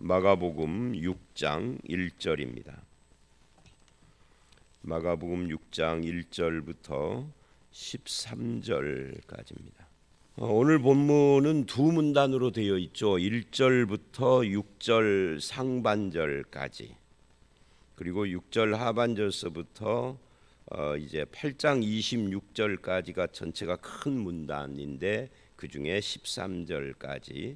마가복음 6장 1절입니다. 마가복음 6장 1절부터 13절까지입니다. 오늘 본문은 두 문단으로 되어 있죠. 1절부터 6절 상반절까지, 그리고 6절 하반절서부터 이제 8장 26절까지가 전체가 큰 문단인데 그 중에 13절까지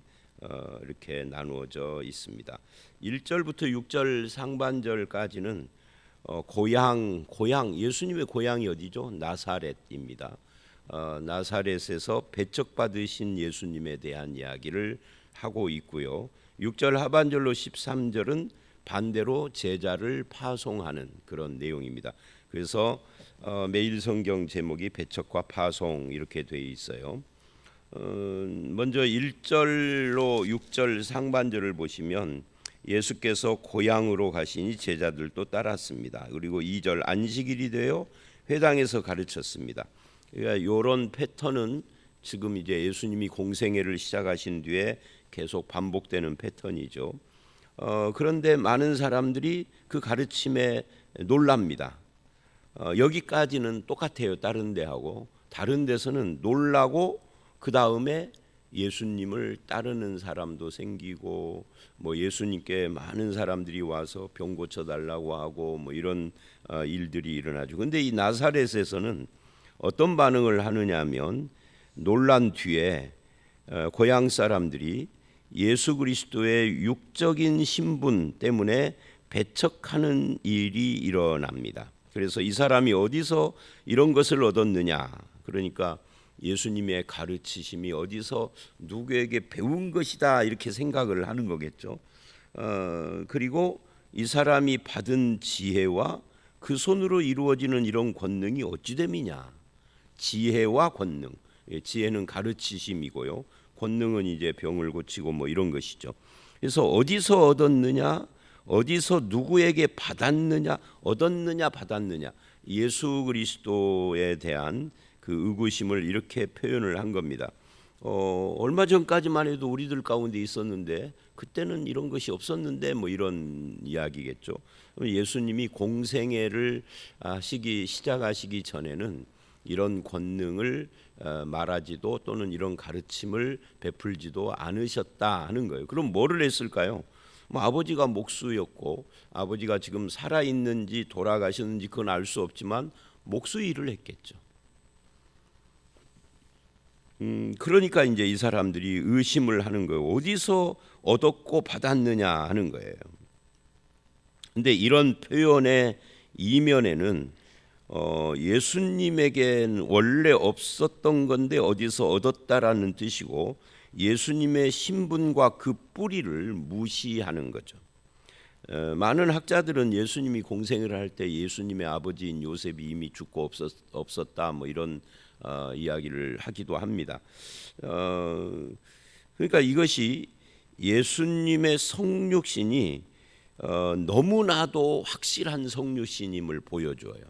이렇게 나누어져 있습니다. 1절부터 6절 상반절까지는 고향 예수님의 고향이 어디죠? 나사렛입니다. 나사렛에서 배척받으신 예수님에 대한 이야기를 하고 있고요. 6절 하반절로 13절은 반대로 제자를 파송하는 그런 내용입니다. 그래서 매일 성경 제목이 배척과 파송 이렇게 되어 있어요. 먼저 1절로 6절 상반절을 보시면 예수께서 고향으로 가시니 제자들도 따랐습니다. 그리고 2절 안식일이 되어 회당에서 가르쳤습니다. 그러니까 이런 패턴은 지금 이제 예수님이 공생애를 시작하신 뒤에 계속 반복되는 패턴이죠. 그런데 많은 사람들이 그 가르침에 놀랍니다. 여기까지는 똑같아요. 다른 데하고. 다른 데서는 놀라고 그 다음에 예수님을 따르는 사람도 생기고, 예수님께 많은 사람들이 와서 병 고쳐 달라고 하고 이런 일들이 일어나죠. 근데 이 나사렛에서는 어떤 반응을 하느냐면, 놀란 뒤에 고향 사람들이 예수 그리스도의 육적인 신분 때문에 배척하는 일이 일어납니다. 그래서 이 사람이 어디서 이런 것을 얻었느냐, 그러니까 예수님의 가르치심이 어디서 누구에게 배운 것이다 이렇게 생각을 하는 거겠죠. 그리고 이 사람이 받은 지혜와 그 손으로 이루어지는 이런 권능이 어찌 됨이냐. 지혜와 권능, 지혜는 가르치심이고요, 권능은 이제 병을 고치고 이런 것이죠. 그래서 어디서 얻었느냐, 어디서 누구에게 받았느냐, 얻었느냐 받았느냐, 예수 그리스도에 대한 그 의구심을 이렇게 표현을 한 겁니다. 얼마 전까지만 해도 우리들 가운데 있었는데 그때는 이런 것이 없었는데 이런 이야기겠죠. 예수님이 공생애를 시작하시기 전에는 이런 권능을 말하지도 또는 이런 가르침을 베풀지도 않으셨다 하는 거예요. 그럼 뭐를 했을까요? 아버지가 목수였고, 아버지가 지금 살아있는지 돌아가셨는지 그건 알 수 없지만 목수 일을 했겠죠. 그러니까 이제 이 사람들이 의심을 하는 거예요. 어디서 얻었고 받았느냐 하는 거예요. 근데 이런 표현의 이면에는 예수님에겐 원래 없었던 건데 어디서 얻었다라는 뜻이고, 예수님의 신분과 그 뿌리를 무시하는 거죠. 많은 학자들은 예수님이 공생을 할 때 예수님의 아버지인 요셉이 이미 죽고 없었다 이런 이야기를 하기도 합니다. 그러니까 이것이 예수님의 성육신이 너무나도 확실한 성육신임을 보여줘요.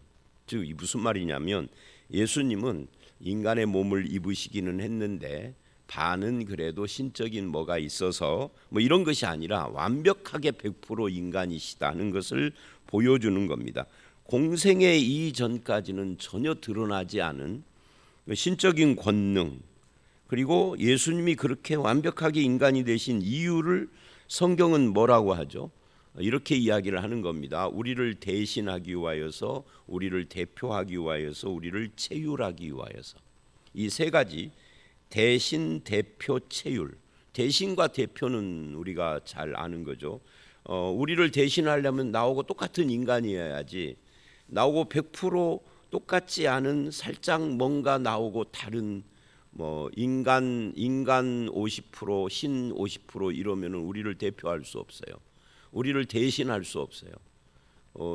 즉 무슨 말이냐면, 예수님은 인간의 몸을 입으시기는 했는데 반은 그래도 신적인 뭐가 있어서 이런 것이 아니라 완벽하게 100% 인간이시다는 것을 보여주는 겁니다. 공생애 이전까지는 전혀 드러나지 않은 신적인 권능, 그리고 예수님이 그렇게 완벽하게 인간이 되신 이유를 성경은 뭐라고 하죠? 이렇게 이야기를 하는 겁니다. 우리를 대신하기 위하여서, 우리를 대표하기 위하여서, 우리를 체휼하기 위하여서. 이 세 가지, 대신, 대표, 체휼. 대신과 대표는 우리가 잘 아는 거죠. 우리를 대신하려면 나하고 똑같은 인간이어야지, 나하고 100% 똑같지 않은 살짝 뭔가 나오고 다른 인간 50%, 신 50% 이러면은 우리를 대표할 수 없어요. 우리를 대신할 수 없어요.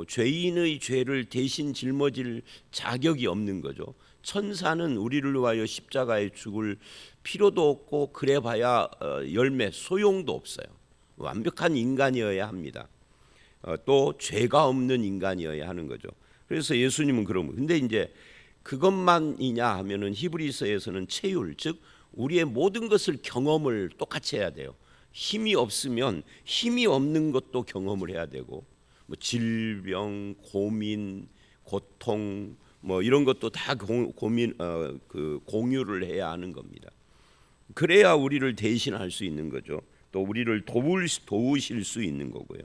죄인의 죄를 대신 짊어질 자격이 없는 거죠. 천사는 우리를 위하여 십자가에 죽을 필요도 없고 그래봐야 열매 소용도 없어요. 완벽한 인간이어야 합니다. 또 죄가 없는 인간이어야 하는 거죠. 그래서 예수님은 그러면, 근데 이제 그것만이냐 하면은 히브리서에서는 체휼, 즉 우리의 모든 것을 경험을 똑같이 해야 돼요. 힘이 없으면 힘이 없는 것도 경험을 해야 되고, 뭐 질병, 고민, 고통 뭐 이런 것도 다 공유를 해야 하는 겁니다. 그래야 우리를 대신할 수 있는 거죠. 또 우리를 도우실 수 있는 거고요.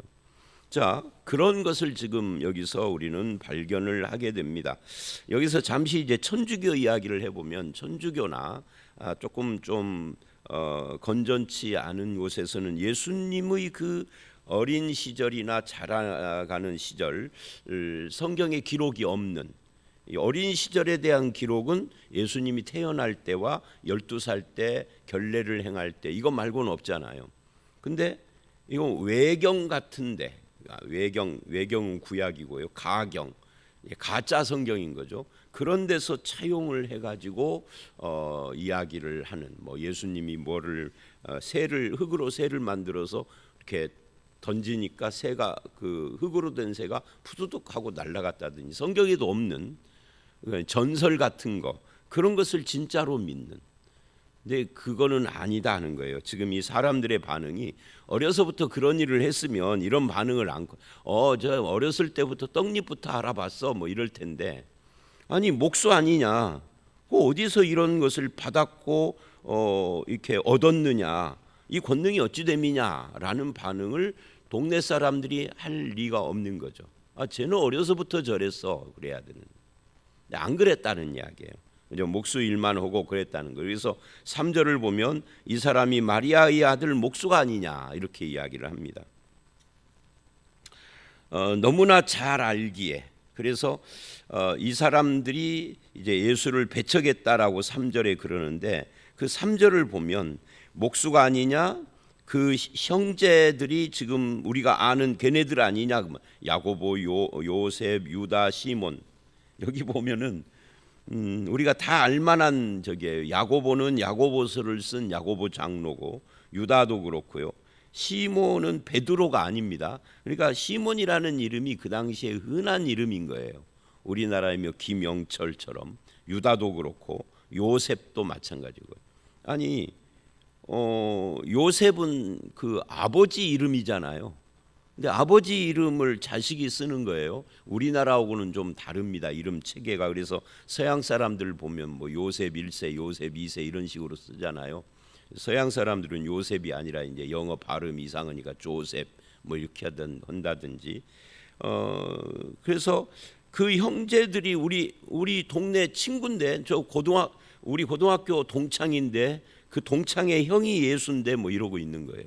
자, 그런 것을 지금 여기서 우리는 발견을 하게 됩니다. 여기서 잠시 이제 천주교 이야기를 해보면, 천주교나 조금 좀 건전치 않은 곳에서는 예수님의 그 어린 시절이나 자라가는 시절 성경에 기록이 없는, 어린 시절에 대한 기록은 예수님이 태어날 때와 12살 때 결례를 행할 때 이거 말고는 없잖아요. 근데 이거 외경 같은데, 외경은 구약이고요, 가경, 가짜 성경인 거죠. 그런 데서 차용을 해가지고 이야기를 하는, 뭐 예수님이 뭐를 흙으로 새를 만들어서 이렇게 던지니까 새가, 그 흙으로 된 새가 푸드득 하고 날아갔다든지, 성경에도 없는 전설 같은 거, 그런 것을 진짜로 믿는. 근데 그거는 아니다 하는 거예요. 지금 이 사람들의 반응이, 어려서부터 그런 일을 했으면 이런 반응을 않고, 저 어렸을 때부터 떡잎부터 알아봤어 뭐 이럴 텐데, 아니 목수 아니냐, 어디서 이런 것을 받았고 이렇게 얻었느냐, 이 권능이 어찌 됨이냐라는 반응을 동네 사람들이 할 리가 없는 거죠. 쟤는 어려서부터 저랬어 그래야 되는. 안 그랬다는 이야기예요. 목수 일만 하고 그랬다는 거예요. 그래서 3절을 보면 이 사람이 마리아의 아들 목수가 아니냐 이렇게 이야기를 합니다. 너무나 잘 알기에, 그래서 이 사람들이 이제 예수를 배척했다라고 3절에 그러는데, 그 3절을 보면 목수가 아니냐, 그 형제들이 지금 우리가 아는 걔네들 아니냐, 야고보, 요셉, 유다, 시몬. 여기 보면은 우리가 다 알만한 저기예요. 야고보는 야고보서를 쓴 야고보 장로고, 유다도 그렇고요. 시몬은 베드로가 아닙니다. 그러니까 시몬이라는 이름이 그 당시에 흔한 이름인 거예요. 우리나라이며 김영철처럼. 유다도 그렇고 요셉도 마찬가지고요. 아니 요셉은 그 아버지 이름이잖아요. 근데 아버지 이름을 자식이 쓰는 거예요. 우리나라하고는 좀 다릅니다, 이름 체계가. 그래서 서양 사람들 보면 뭐 요셉 1세, 요셉 2세 이런 식으로 쓰잖아요. 서양 사람들은 요셉이 아니라 이제 영어 발음 이상하니까 조셉 뭐 이렇게 한다든지. 그래서 그 형제들이 우리 동네 친구인데, 우리 고등학교 동창인데, 그 동창의 형이 예수인데 뭐 이러고 있는 거예요.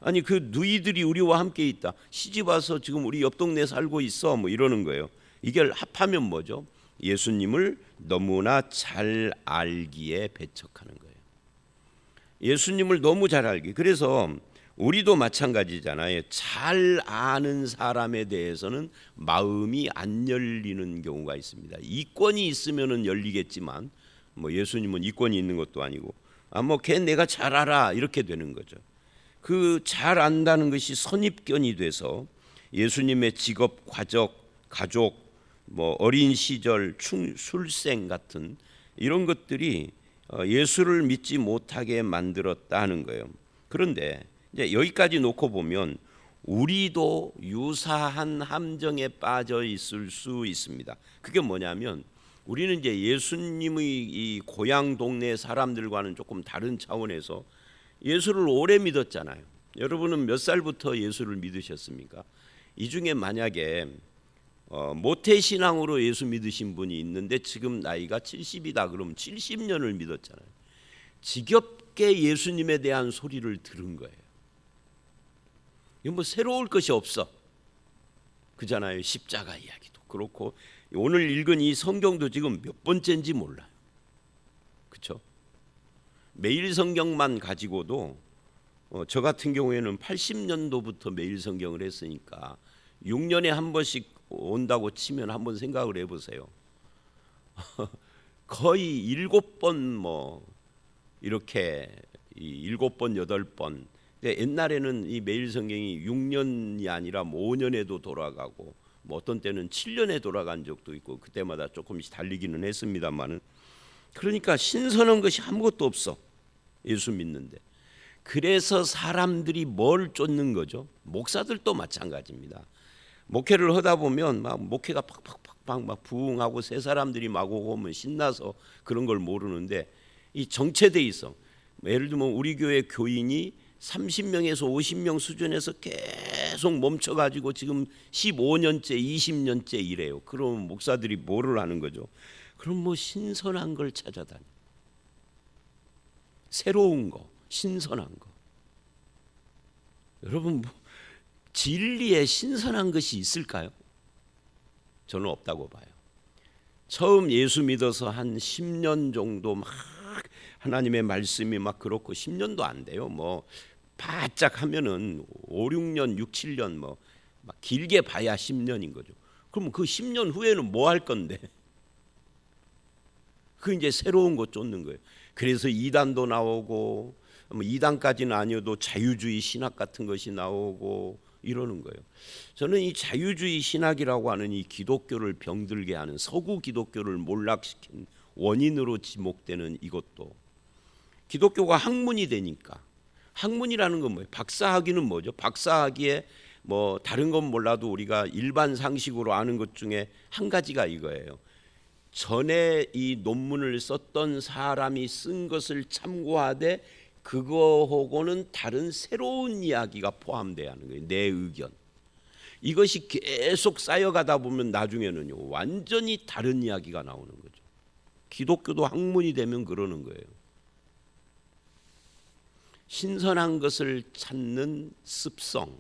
아니 그 누이들이 우리와 함께 있다, 시집 와서 지금 우리 옆 동네에 살고 있어 뭐 이러는 거예요. 이게 합하면 뭐죠? 예수님을 너무나 잘 알기에 배척하는 거예요. 예수님을 너무 잘 알기. 그래서 우리도 마찬가지잖아요. 잘 아는 사람에 대해서는 마음이 안 열리는 경우가 있습니다. 이권이 있으면은 열리겠지만, 뭐 예수님은 이권이 있는 것도 아니고, 뭐 걔 내가 잘 알아 이렇게 되는 거죠. 그 잘 안다는 것이 선입견이 돼서 예수님의 직업, 가족, 뭐 어린 시절, 출생 같은 이런 것들이 예수를 믿지 못하게 만들었다 하는 거예요. 그런데 이제 여기까지 놓고 보면 우리도 유사한 함정에 빠져 있을 수 있습니다. 그게 뭐냐면, 우리는 이제 예수님의 이 고향 동네 사람들과는 조금 다른 차원에서 예수를 오래 믿었잖아요. 여러분은 몇 살부터 예수를 믿으셨습니까? 이 중에 만약에 모태신앙으로 예수 믿으신 분이 있는데 지금 나이가 70이다 그러면 70년을 믿었잖아요. 지겹게 예수님에 대한 소리를 들은 거예요. 이거 뭐 새로울 것이 없어, 그잖아요. 십자가 이야기도 그렇고, 오늘 읽은 이 성경도 지금 몇 번째인지 몰라요. 그렇죠? 매일 성경만 가지고도 저 같은 경우에는 80년도부터 매일 성경을 했으니까 6년에 한 번씩 온다고 치면 한번 생각을 해보세요. 거의 7번 뭐 이렇게 7번 8번. 옛날에는 이 매일 성경이 6년이 아니라 뭐 5년에도 돌아가고, 뭐 어떤 때는 7년에 돌아간 적도 있고, 그때마다 조금씩 달리기는 했습니다만은, 그러니까 신선한 것이 아무것도 없어 예수 믿는데. 그래서 사람들이 뭘 쫓는 거죠? 목사들도 마찬가지입니다. 목회를 하다 보면 막 목회가 팍팍팍팍 막 부흥하고 새 사람들이 막 오고 오면 신나서 그런 걸 모르는데, 이 정체돼 있어. 예를 들면 우리 교회 교인이 30명에서 50명 수준에서 계속 멈춰가지고 지금 15년째 20년째 이래요. 그럼 목사들이 뭐를 하는 거죠? 그럼 뭐 신선한 걸 찾아다니, 새로운 거, 신선한 거. 여러분, 뭐 진리에 신선한 것이 있을까요? 저는 없다고 봐요. 처음 예수 믿어서 한 10년 정도 막 하나님의 말씀이 막 그렇고, 10년도 안 돼요. 뭐 바짝 하면은 5, 6년, 6, 7년 뭐 막 길게 봐야 10년인 거죠. 그럼 그 10년 후에는 뭐 할 건데? 그 이제 새로운 거 쫓는 거예요. 그래서 이단도 나오고, 뭐 이단까지는 아니어도 자유주의 신학 같은 것이 나오고 이러는 거예요. 저는 이 자유주의 신학이라고 하는 이 기독교를 병들게 하는, 서구 기독교를 몰락시킨 원인으로 지목되는 이것도, 기독교가 학문이 되니까. 학문이라는 건 뭐예요? 박사학위는 뭐죠? 박사학위에 뭐 다른 건 몰라도 우리가 일반 상식으로 아는 것 중에 한 가지가 이거예요. 전에 이 논문을 썼던 사람이 쓴 것을 참고하되 그거하고는 다른 새로운 이야기가 포함돼야 하는 거예요. 내 의견. 이것이 계속 쌓여가다 보면 나중에는요, 완전히 다른 이야기가 나오는 거죠. 기독교도 학문이 되면 그러는 거예요. 신선한 것을 찾는 습성,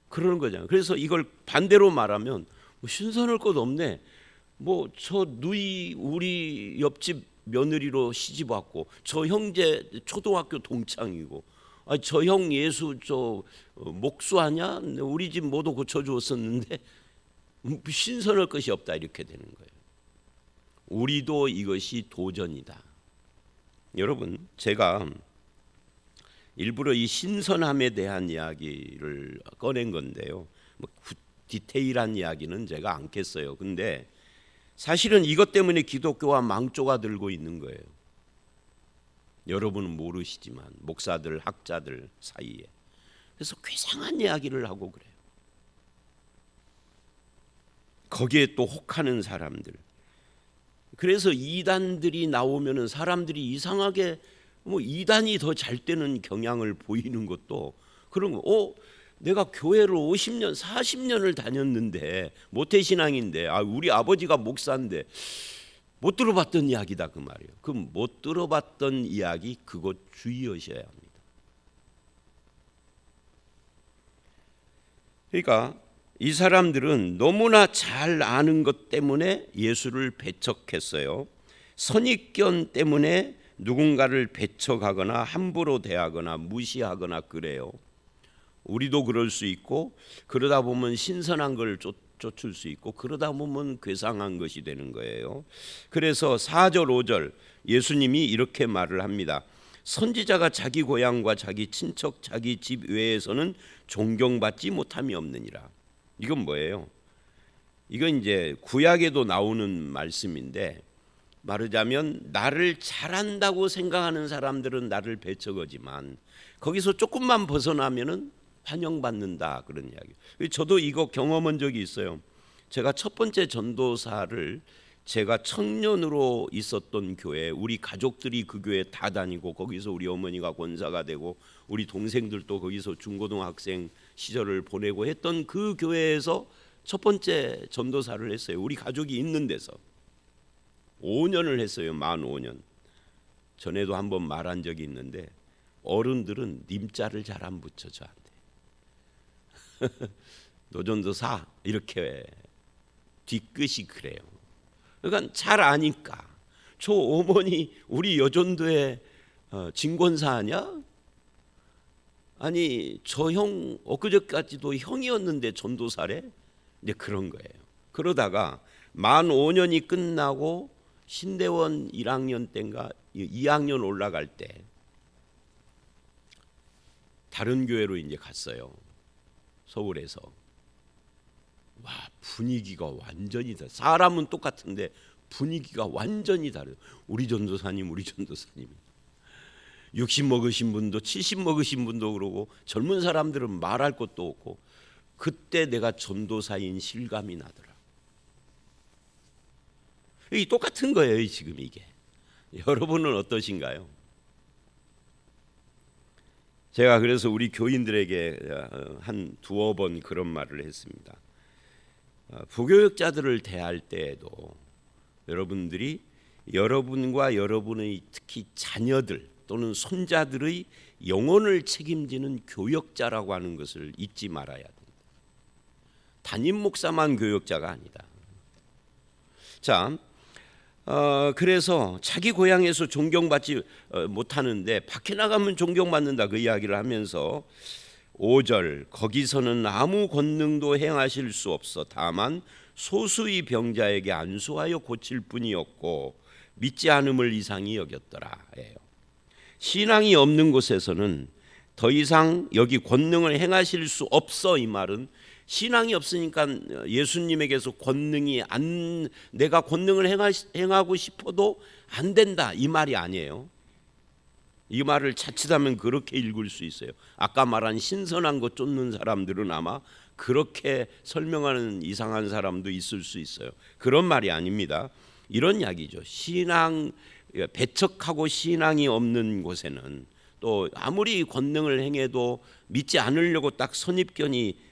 그러는 거잖아요. 그래서 이걸 반대로 말하면, 뭐 신선할 것 없네. 뭐 저 누이 우리 옆집 며느리로 시집 왔고, 저 형제 초등학교 동창이고, 저 형 예수 저 목수하냐? 우리 집 모두 고쳐주었었는데 신선할 것이 없다, 이렇게 되는 거예요. 우리도 이것이 도전이다. 여러분, 제가 일부러 이 신선함에 대한 이야기를 꺼낸 건데요. 뭐 디테일한 이야기는 제가 않겠어요. 근데 사실은 이것 때문에 기독교가 망조가 들고 있는 거예요. 여러분은 모르시지만 목사들, 학자들 사이에. 그래서 괴상한 이야기를 하고 그래요. 거기에 또 혹하는 사람들. 그래서 이단들이 나오면은 사람들이 이상하게 뭐 이단이 더 잘 되는 경향을 보이는 것도 그런 거. 내가 교회를 50년, 40년을 다녔는데, 모태신앙인데, 우리 아버지가 목사인데 못 들어봤던 이야기다, 그 말이에요. 그 못 들어봤던 이야기, 그거 주의하셔야 합니다. 그러니까 이 사람들은 너무나 잘 아는 것 때문에 예수를 배척했어요. 선입견 때문에 누군가를 배척하거나 함부로 대하거나 무시하거나 그래요. 우리도 그럴 수 있고, 그러다 보면 신선한 걸 쫓을 수 있고, 그러다 보면 괴상한 것이 되는 거예요. 그래서 4절 5절 예수님이 이렇게 말을 합니다. 선지자가 자기 고향과 자기 친척 자기 집 외에서는 존경받지 못함이 없느니라. 이건 뭐예요? 이건 이제 구약에도 나오는 말씀인데, 말하자면 나를 잘한다고 생각하는 사람들은 나를 배척하지만 거기서 조금만 벗어나면은 환영받는다, 그런 이야기. 저도 이거 경험한 적이 있어요. 제가 첫 번째 전도사를, 제가 청년으로 있었던 교회, 우리 가족들이 그 교회 다 다니고, 거기서 우리 어머니가 권사가 되고 우리 동생들도 거기서 중고등학생 시절을 보내고 했던 그 교회에서 첫 번째 전도사를 했어요. 우리 가족이 있는 데서 5년을 했어요. 만 5년. 전에도 한번 말한 적이 있는데, 어른들은 님자를 잘 안 붙여 저한테. 노전도사 이렇게 뒤끝이 그래요. 그러니까 잘 아니까. 저 어머니 우리 여전도에 진권사 아냐? 아니 저 형 엊그제까지도 형이었는데 전도사래? 이제 그런 거예요. 그러다가 만 5년이 끝나고 신대원 1학년 때인가 2학년 올라갈 때 다른 교회로 이제 갔어요. 서울에서. 와, 분위기가 완전히 다르. 사람은 똑같은데 분위기가 완전히 다르요. 우리 전도사님. 60 먹으신 분도 70 먹으신 분도 그러고 젊은 사람들은 말할 것도 없고 그때 내가 전도사인 실감이 나더라. 이 똑같은 거예요, 지금 이게. 여러분은 어떠신가요? 제가 그래서 우리 교인들에게 한 두어 번 그런 말을 했습니다. 부교육자들을 대할 때에도 여러분들이 여러분과 여러분의 특히 자녀들 또는 손자들의 영혼을 책임지는 교역자라고 하는 것을 잊지 말아야 됩니다. 담임 목사만 교역자가 아니다. 자, 그래서 자기 고향에서 존경받지 못하는데 밖에 나가면 존경받는다 그 이야기를 하면서 5절 거기서는 아무 권능도 행하실 수 없어 다만 소수의 병자에게 안수하여 고칠 뿐이었고 믿지 않음을 이상히 여겼더라. 신앙이 없는 곳에서는 더 이상 여기 권능을 행하실 수 없어. 이 말은 신앙이 없으니까 예수님에게서 권능이 내가 권능을 행하고 싶어도 안 된다 이 말이 아니에요. 이 말을 자칫하면 그렇게 읽을 수 있어요. 아까 말한 신선한 것 쫓는 사람들은 아마 그렇게 설명하는 이상한 사람도 있을 수 있어요. 그런 말이 아닙니다. 이런 이야기죠. 신앙 배척하고 신앙이 없는 곳에는 또 아무리 권능을 행해도 믿지 않으려고 딱 선입견이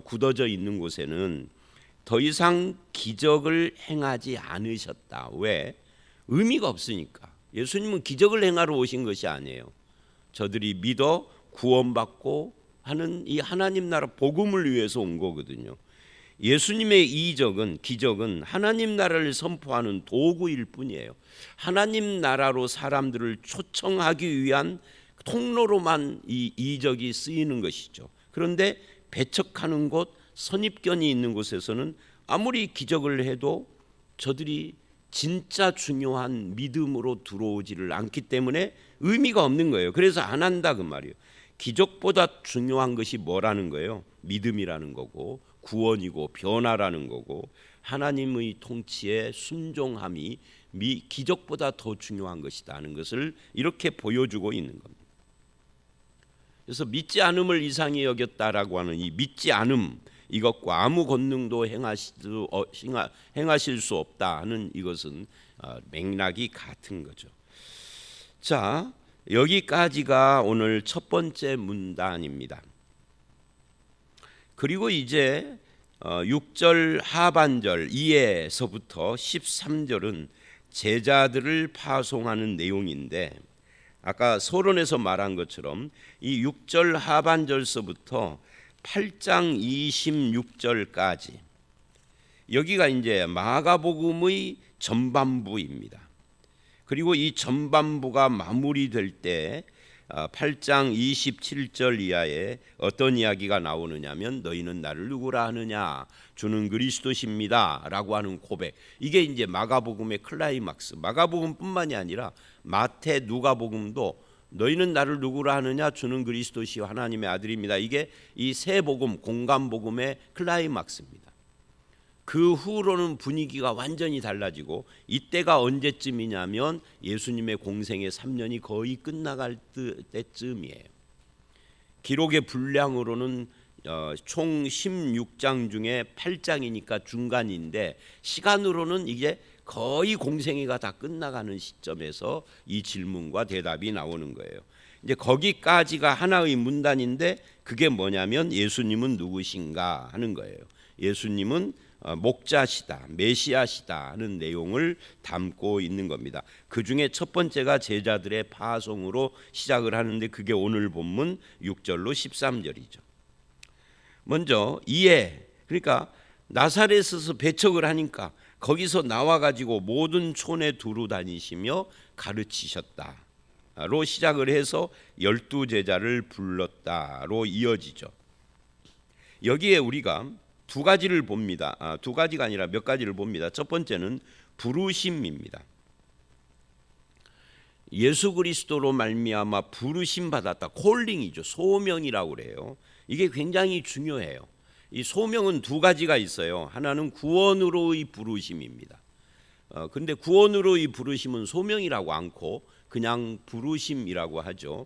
굳어져 있는 곳에는 더 이상 기적을 행하지 않으셨다. 왜? 의미가 없으니까. 예수님은 기적을 행하러 오신 것이 아니에요. 저들이 믿어 구원받고 하는 이 하나님 나라 복음을 위해서 온 거거든요. 예수님의 기적은 하나님 나라를 선포하는 도구일 뿐이에요. 하나님 나라로 사람들을 초청하기 위한 통로로만 이 이적이 쓰이는 것이죠. 그런데 배척하는 곳, 선입견이 있는 곳에서는 아무리 기적을 해도 저들이 진짜 중요한 믿음으로 들어오지를 않기 때문에 의미가 없는 거예요. 그래서 안 한다 그 말이에요. 기적보다 중요한 것이 뭐라는 거예요? 믿음이라는 거고 구원이고 변화라는 거고 하나님의 통치에 순종함이 기적보다 더 중요한 것이다 하는 것을 이렇게 보여주고 있는 겁니다. 그래서 믿지 않음을 이상히 여겼다라고 하는 이 믿지 않음 이것과 아무 권능도 행하실 수 없다 하는 이것은 맥락이 같은 거죠. 자, 여기까지가 오늘 첫 번째 문단입니다. 그리고 이제 6절 하반절 2에서부터 13절은 제자들을 파송하는 내용인데 아까 서론에서 말한 것처럼 이 6절 하반절서부터 8장 26절까지 여기가 이제 마가복음의 전반부입니다. 그리고 이 전반부가 마무리될 때 8장 27절 이하에 어떤 이야기가 나오느냐면 너희는 나를 누구라 하느냐 주는 그리스도십니다 라고 하는 고백. 이게 이제 마가복음의 클라이막스. 마가복음뿐만이 아니라 마태 누가복음도 너희는 나를 누구라 하느냐 주는 그리스도시요 하나님의 아들입니다. 이게 이 세 복음 공간복음의 클라이막스입니다. 그 후로는 분위기가 완전히 달라지고 이때가 언제쯤이냐면 예수님의 공생의 3년이 거의 끝나갈 때쯤이에요. 기록의 분량으로는 총 16장 중에 8장이니까 중간인데 시간으로는 이게 거의 공생애가 다 끝나가는 시점에서 이 질문과 대답이 나오는 거예요. 이제 거기까지가 하나의 문단인데 그게 뭐냐면 예수님은 누구신가 하는 거예요. 예수님은 목자시다, 메시아시다 하는 내용을 담고 있는 겁니다. 그 중에 첫 번째가 제자들의 파송으로 시작을 하는데 그게 오늘 본문 6절로 13절이죠. 먼저 그러니까 나사렛에서 배척을 하니까 거기서 나와가지고 모든 촌에 두루 다니시며 가르치셨다로 시작을 해서 12제자를 불렀다로 이어지죠. 여기에 우리가 두 가지를 봅니다. 두 가지가 아니라 몇 가지를 봅니다. 첫 번째는 부르심입니다. 예수 그리스도로 말미암아 부르심 받았다. 콜링이죠. 소명이라고 그래요. 이게 굉장히 중요해요. 이 소명은 두 가지가 있어요. 하나는 구원으로의 부르심입니다. 근데 구원으로의 부르심은 소명이라고 않고 그냥 부르심이라고 하죠.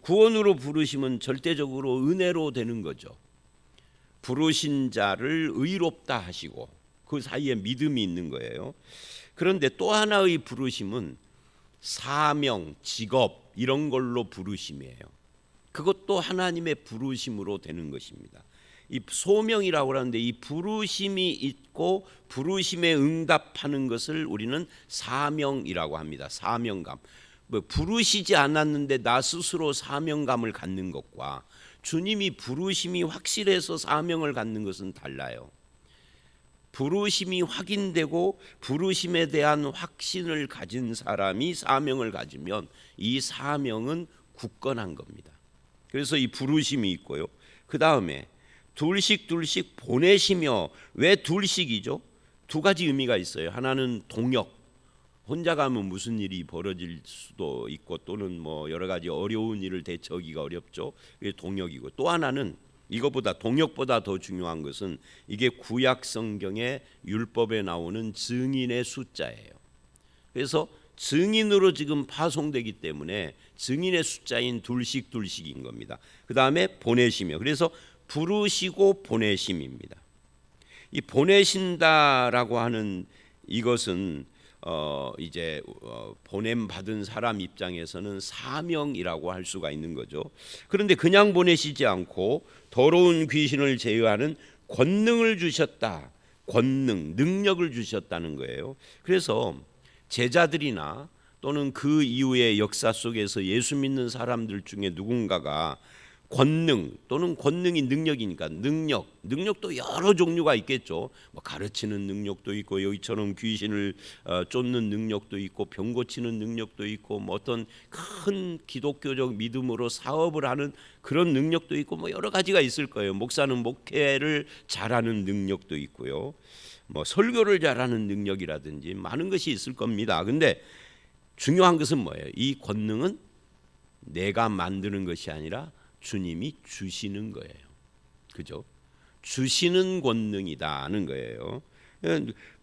구원으로 부르심은 절대적으로 은혜로 되는 거죠. 부르신 자를 의롭다 하시고 그 사이에 믿음이 있는 거예요. 그런데 또 하나의 부르심은 사명, 직업 이런 걸로 부르심이에요. 그것도 하나님의 부르심으로 되는 것입니다. 이 소명이라고 하는데 이 부르심이 있고 부르심에 응답하는 것을 우리는 사명이라고 합니다. 사명감. 뭐 부르시지 않았는데 나 스스로 사명감을 갖는 것과 주님이 부르심이 확실해서 사명을 갖는 것은 달라요. 부르심이 확인되고 부르심에 대한 확신을 가진 사람이 사명을 가지면 이 사명은 굳건한 겁니다. 그래서 이 부르심이 있고요. 그 다음에 둘씩 보내시며, 왜 둘씩이죠? 두 가지 의미가 있어요. 하나는 동역, 혼자 가면 무슨 일이 벌어질 수도 있고 또는 뭐 여러 가지 어려운 일을 대처하기가 어렵죠. 이게 동역이고, 또 하나는 이것보다 동역보다 더 중요한 것은 이게 구약 성경의 율법에 나오는 증인의 숫자예요. 그래서 증인으로 지금 파송되기 때문에 증인의 숫자인 둘씩인 겁니다. 그 다음에 보내시며, 그래서 부르시고 보내심입니다. 이 보내신다라고 하는 이것은 이제 보냄 받은 사람 입장에서는 사명이라고 할 수가 있는 거죠. 그런데 그냥 보내시지 않고 더러운 귀신을 제어하는 권능을 주셨다. 권능, 능력을 주셨다는 거예요. 그래서 제자들이나 또는 그 이후의 역사 속에서 예수 믿는 사람들 중에 누군가가 권능 또는 권능이 능력이니까 능력도 여러 종류가 있겠죠. 뭐 가르치는 능력도 있고 여기처럼 귀신을 쫓는 능력도 있고 병 고치는 능력도 있고 뭐 어떤 큰 기독교적 믿음으로 사업을 하는 그런 능력도 있고 뭐 여러 가지가 있을 거예요. 목사는 목회를 잘하는 능력도 있고요. 뭐 설교를 잘하는 능력이라든지 많은 것이 있을 겁니다. 근데 중요한 것은 뭐예요? 이 권능은 내가 만드는 것이 아니라 주님이 주시는 거예요. 그죠? 주시는 권능이다는 거예요.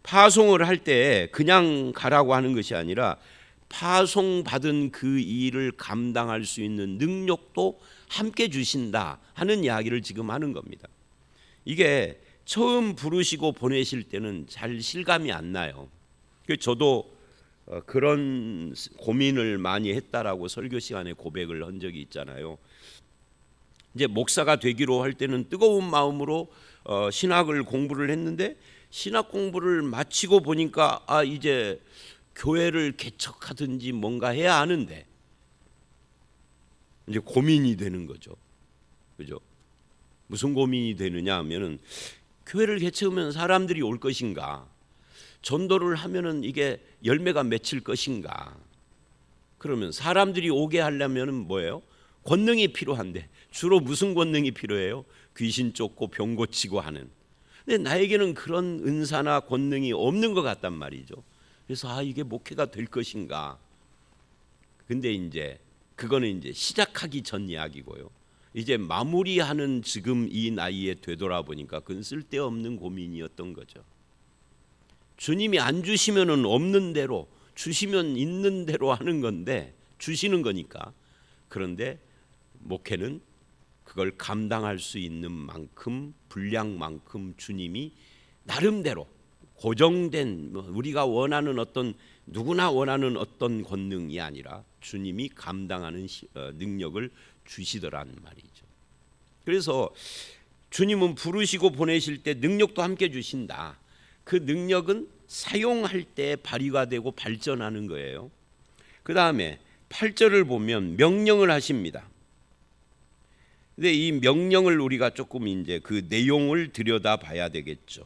파송을 할 때 그냥 가라고 하는 것이 아니라 파송받은 그 일을 감당할 수 있는 능력도 함께 주신다 하는 이야기를 지금 하는 겁니다. 이게 처음 부르시고 보내실 때는 잘 실감이 안 나요. 저도 그런 고민을 많이 했다라고 설교 시간에 고백을 한 적이 있잖아요. 이제 목사가 되기로 할 때는 뜨거운 마음으로 신학을 공부를 했는데 신학 공부를 마치고 보니까 이제 교회를 개척하든지 뭔가 해야 하는데 이제 고민이 되는 거죠. 그죠? 무슨 고민이 되느냐 하면은 교회를 개척하면 사람들이 올 것인가? 전도를 하면은 이게 열매가 맺힐 것인가? 그러면 사람들이 오게 하려면은 뭐예요? 권능이 필요한데 주로 무슨 권능이 필요해요? 귀신 쫓고 병 고치고 하는. 근데 나에게는 그런 은사나 권능이 없는 것 같단 말이죠. 그래서 이게 목회가 될 것인가? 근데 이제 그거는 이제 시작하기 전 이야기고요. 이제 마무리하는 지금 이 나이에 되돌아보니까 그건 쓸데없는 고민이었던 거죠. 주님이 안 주시면은 없는 대로, 주시면 있는 대로 하는 건데 주시는 거니까. 그런데 목회는 그걸 감당할 수 있는 만큼 분량만큼 주님이 나름대로 고정된 우리가 원하는 어떤 누구나 원하는 어떤 권능이 아니라 주님이 감당하는 능력을 주시더란 말이죠. 그래서 주님은 부르시고 보내실 때 능력도 함께 주신다. 그 능력은 사용할 때 발휘가 되고 발전하는 거예요. 그 다음에 8절을 보면 명령을 하십니다. 근데 이 명령을 우리가 조금 이제 그 내용을 들여다봐야 되겠죠.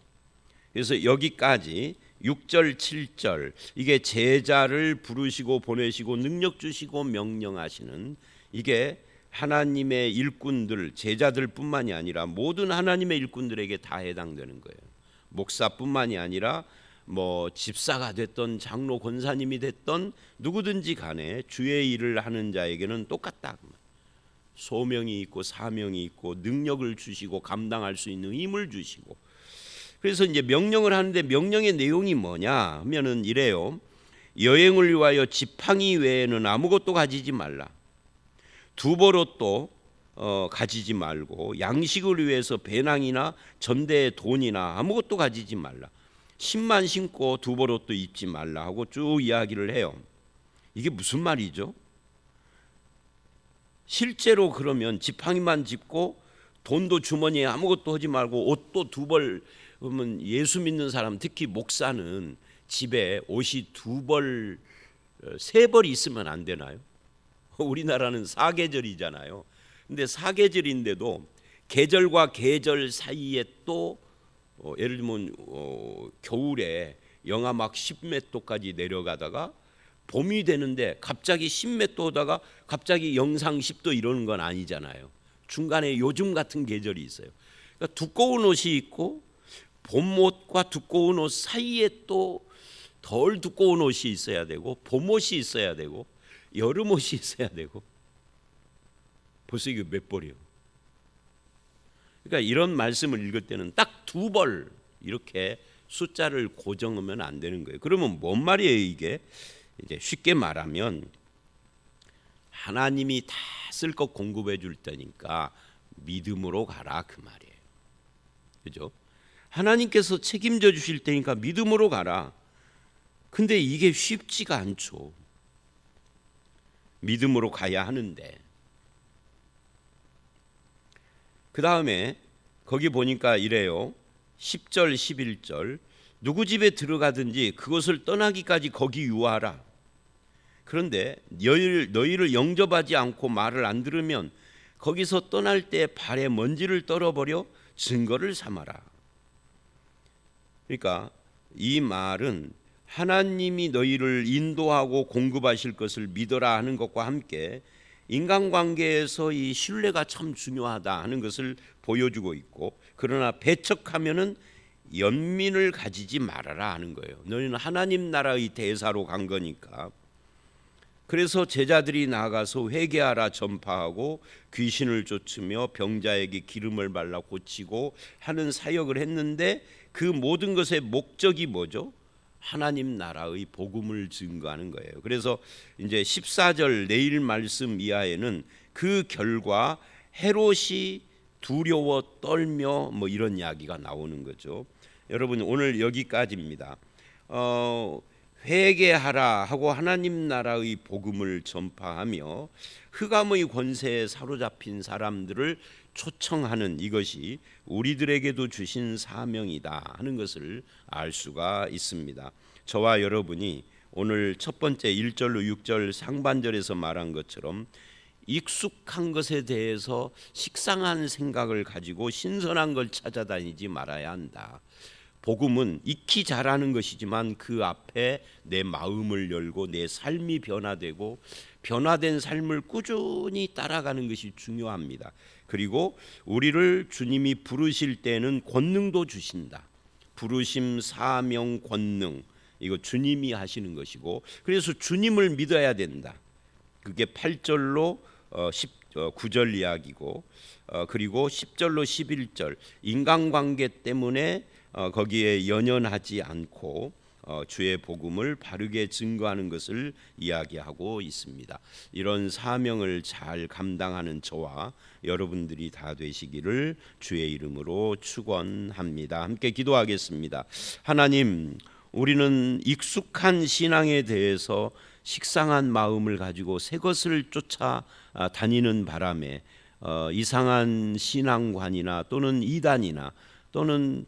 그래서 여기까지 6절, 7절 이게 제자를 부르시고 보내시고 능력 주시고 명령하시는 이게 하나님의 일꾼들, 제자들뿐만이 아니라 모든 하나님의 일꾼들에게 다 해당되는 거예요. 목사뿐만이 아니라 뭐 집사가 됐던 장로 권사님이 됐던 누구든지 간에 주의 일을 하는 자에게는 똑같다. 소명이 있고 사명이 있고 능력을 주시고 감당할 수 있는 힘을 주시고. 그래서 이제 명령을 하는데 명령의 내용이 뭐냐 하면은 이래요. 여행을 위하여 지팡이 외에는 아무것도 가지지 말라. 두벌옷도 가지지 말고 양식을 위해서 배낭이나 전대의 돈이나 아무것도 가지지 말라. 신만 신고 두벌옷도 입지 말라 하고 쭉 이야기를 해요. 이게 무슨 말이죠? 실제로 그러면 지팡이만 짚고 돈도 주머니에 아무것도 하지 말고 옷도 두 벌, 그러면 예수 믿는 사람, 특히 목사는 집에 옷이 두 벌, 세 벌이 있으면 안 되나요? 우리나라는 사계절이잖아요. 근데 사계절인데도 계절과 계절 사이에 또 예를 들면 겨울에 영하 막 10몇 도까지 내려가다가 봄이 되는데 갑자기 10몇 도 오다가 갑자기 영상 10도 이러는 건 아니잖아요. 중간에 요즘 같은 계절이 있어요. 그러니까 두꺼운 옷이 있고 봄옷과 두꺼운 옷 사이에 또 덜 두꺼운 옷이 있어야 되고 봄옷이 있어야 되고 여름옷이 있어야 되고 벌써 이게 몇 벌이요? 그러니까 이런 말씀을 읽을 때는 딱 두 벌 이렇게 숫자를 고정하면 안 되는 거예요. 그러면 뭔 말이에요 이게? 이제 쉽게 말하면 하나님이 다 쓸 것 공급해 줄 테니까 믿음으로 가라 그 말이에요. 그죠? 하나님께서 책임져 주실 테니까 믿음으로 가라. 근데 이게 쉽지가 않죠. 믿음으로 가야 하는데. 그 다음에 거기 보니까 이래요. 10절 11절 누구 집에 들어가든지 그것을 떠나기까지 거기 유하라. 그런데 너희를 영접하지 않고 말을 안 들으면 거기서 떠날 때 발에 먼지를 떨어버려 증거를 삼아라. 그러니까 이 말은 하나님이 너희를 인도하고 공급하실 것을 믿어라 하는 것과 함께 인간관계에서 이 신뢰가 참 중요하다 하는 것을 보여주고 있고, 그러나 배척하면은 연민을 가지지 말아라 하는 거예요. 너희는 하나님 나라의 대사로 간 거니까. 그래서 제자들이 나가서 회개하라 전파하고 귀신을 쫓으며 병자에게 기름을 발라 고치고 하는 사역을 했는데 그 모든 것의 목적이 뭐죠? 하나님 나라의 복음을 증거하는 거예요. 그래서 이제 14절 내일 말씀 이하에는 그 결과 헤롯이 두려워 떨며 뭐 이런 이야기가 나오는 거죠. 여러분 오늘 여기까지입니다. 회개하라 하고 하나님 나라의 복음을 전파하며 흑암의 권세에 사로잡힌 사람들을 초청하는 이것이 우리들에게도 주신 사명이다 하는 것을 알 수가 있습니다. 저와 여러분이 오늘 첫 번째 1절로 6절 상반절에서 말한 것처럼 익숙한 것에 대해서 식상한 생각을 가지고 신선한 걸 찾아다니지 말아야 한다. 복음은 익히 잘하는 것이지만 그 앞에 내 마음을 열고 내 삶이 변화되고 변화된 삶을 꾸준히 따라가는 것이 중요합니다. 그리고 우리를 주님이 부르실 때는 권능도 주신다. 부르심, 사명, 권능 이거 주님이 하시는 것이고, 그래서 주님을 믿어야 된다. 그게 8절로 9절 이야기고, 그리고 10절로 11절 인간관계 때문에 거기에 연연하지 않고 주의 복음을 바르게 증거하는 것을 이야기하고 있습니다. 이런 사명을 잘 감당하는 저와 여러분들이 다 되시기를 주의 이름으로 축원합니다. 함께 기도하겠습니다. 하나님, 우리는 익숙한 신앙에 대해서 식상한 마음을 가지고 새 것을 쫓아 다니는 바람에 이상한 신앙관이나 또는 이단이나 또는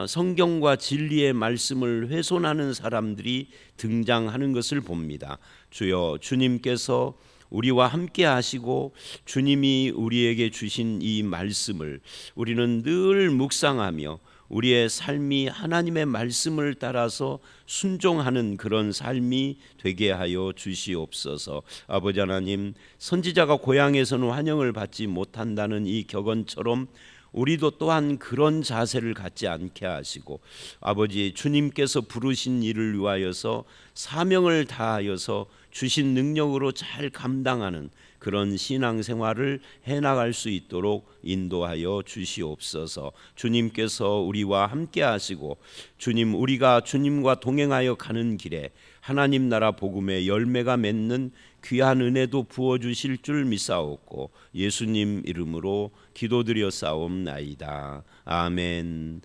성경과 진리의 말씀을 훼손하는 사람들이 등장하는 것을 봅니다. 주여, 주님께서 우리와 함께 하시고 주님이 우리에게 주신 이 말씀을 우리는 늘 묵상하며 우리의 삶이 하나님의 말씀을 따라서 순종하는 그런 삶이 되게 하여 주시옵소서. 아버지 하나님, 선지자가 고향에서는 환영을 받지 못한다는 이 격언처럼 우리도 또한 그런 자세를 갖지 않게 하시고, 아버지 주님께서 부르신 일을 위하여서 사명을 다하여서 주신 능력으로 잘 감당하는 그런 신앙생활을 해나갈 수 있도록 인도하여 주시옵소서. 주님께서 우리와 함께 하시고 주님, 우리가 주님과 동행하여 가는 길에 하나님 나라 복음의 열매가 맺는 귀한 은혜도 부어주실 줄 믿사옵고 예수님 이름으로 기도드려 싸움나이다. 아멘.